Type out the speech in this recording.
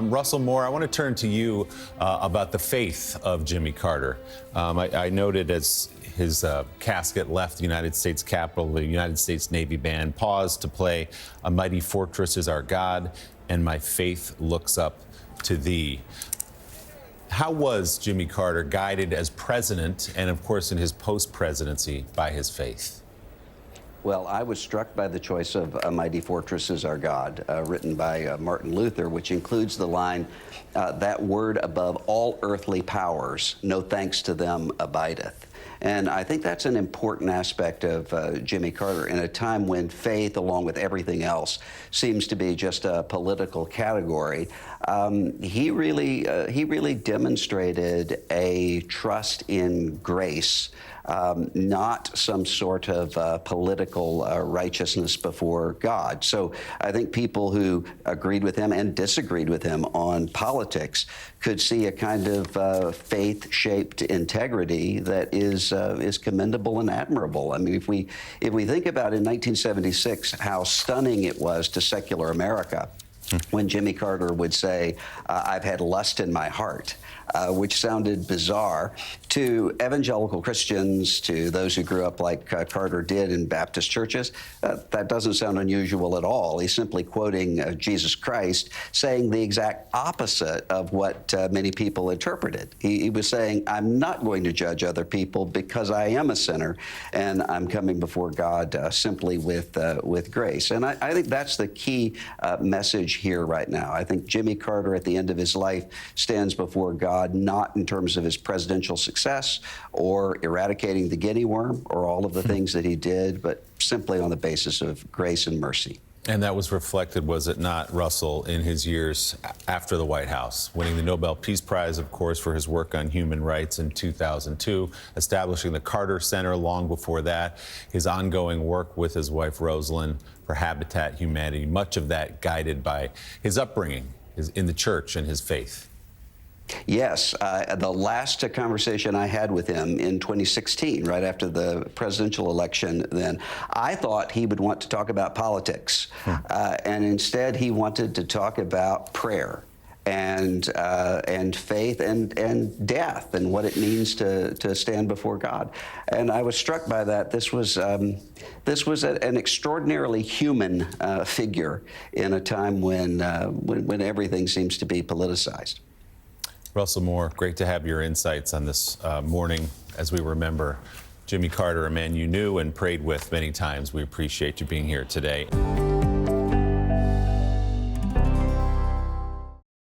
Russell Moore, I want to turn to you about the faith of Jimmy Carter. I noted as his casket left the United States Capitol, the United States Navy Band paused to play "A Mighty Fortress Is Our God" and "My Faith Looks Up to Thee." How was Jimmy Carter guided as president and, of course, in his post-presidency by his faith? Well, I was struck by the choice of "A Mighty Fortress Is Our God," written by Martin Luther, which includes the line, "That word above all earthly powers, no thanks to them abideth." And I think that's an important aspect of Jimmy Carter in a time when faith, along with everything else, seems to be just a political category. He really demonstrated a trust in grace, not some sort of political righteousness before God. So I think people who agreed with him and disagreed with him on politics could see a kind of faith-shaped integrity that is commendable and admirable. I mean, if we think about in 1976 how stunning it was to secular America when Jimmy Carter would say, "I've had lust in my heart," which sounded bizarre to evangelical Christians, to those who grew up like Carter did in Baptist churches. That doesn't sound unusual at all. He's simply quoting Jesus Christ, saying the exact opposite of what many people interpreted. He was saying, "I'm not going to judge other people because I am a sinner, and I'm coming before God simply with grace." And I think that's the key message here right now. I think Jimmy Carter, at the end of his life, stands before God not in terms of his presidential success or eradicating the guinea worm or all of the things that he did, but simply on the basis of grace and mercy. And that was reflected, was it not, Russell, in his years after the White House, winning the Nobel Peace Prize, of course, for his work on human rights in 2002, establishing the Carter Center long before that, his ongoing work with his wife, Rosalind, for Habitat Humanity, much of that guided by his upbringing in the church and his faith. Yes, the last conversation I had with him in 2016, right after the presidential election then, I thought he would want to talk about politics. And instead, he wanted to talk about prayer and faith and death and what it means to stand before God. And I was struck by that. This was an extraordinarily human figure in a time when everything seems to be politicized. Russell Moore, great to have your insights on this morning as we remember Jimmy Carter, a man you knew and prayed with many times. We appreciate you being here today.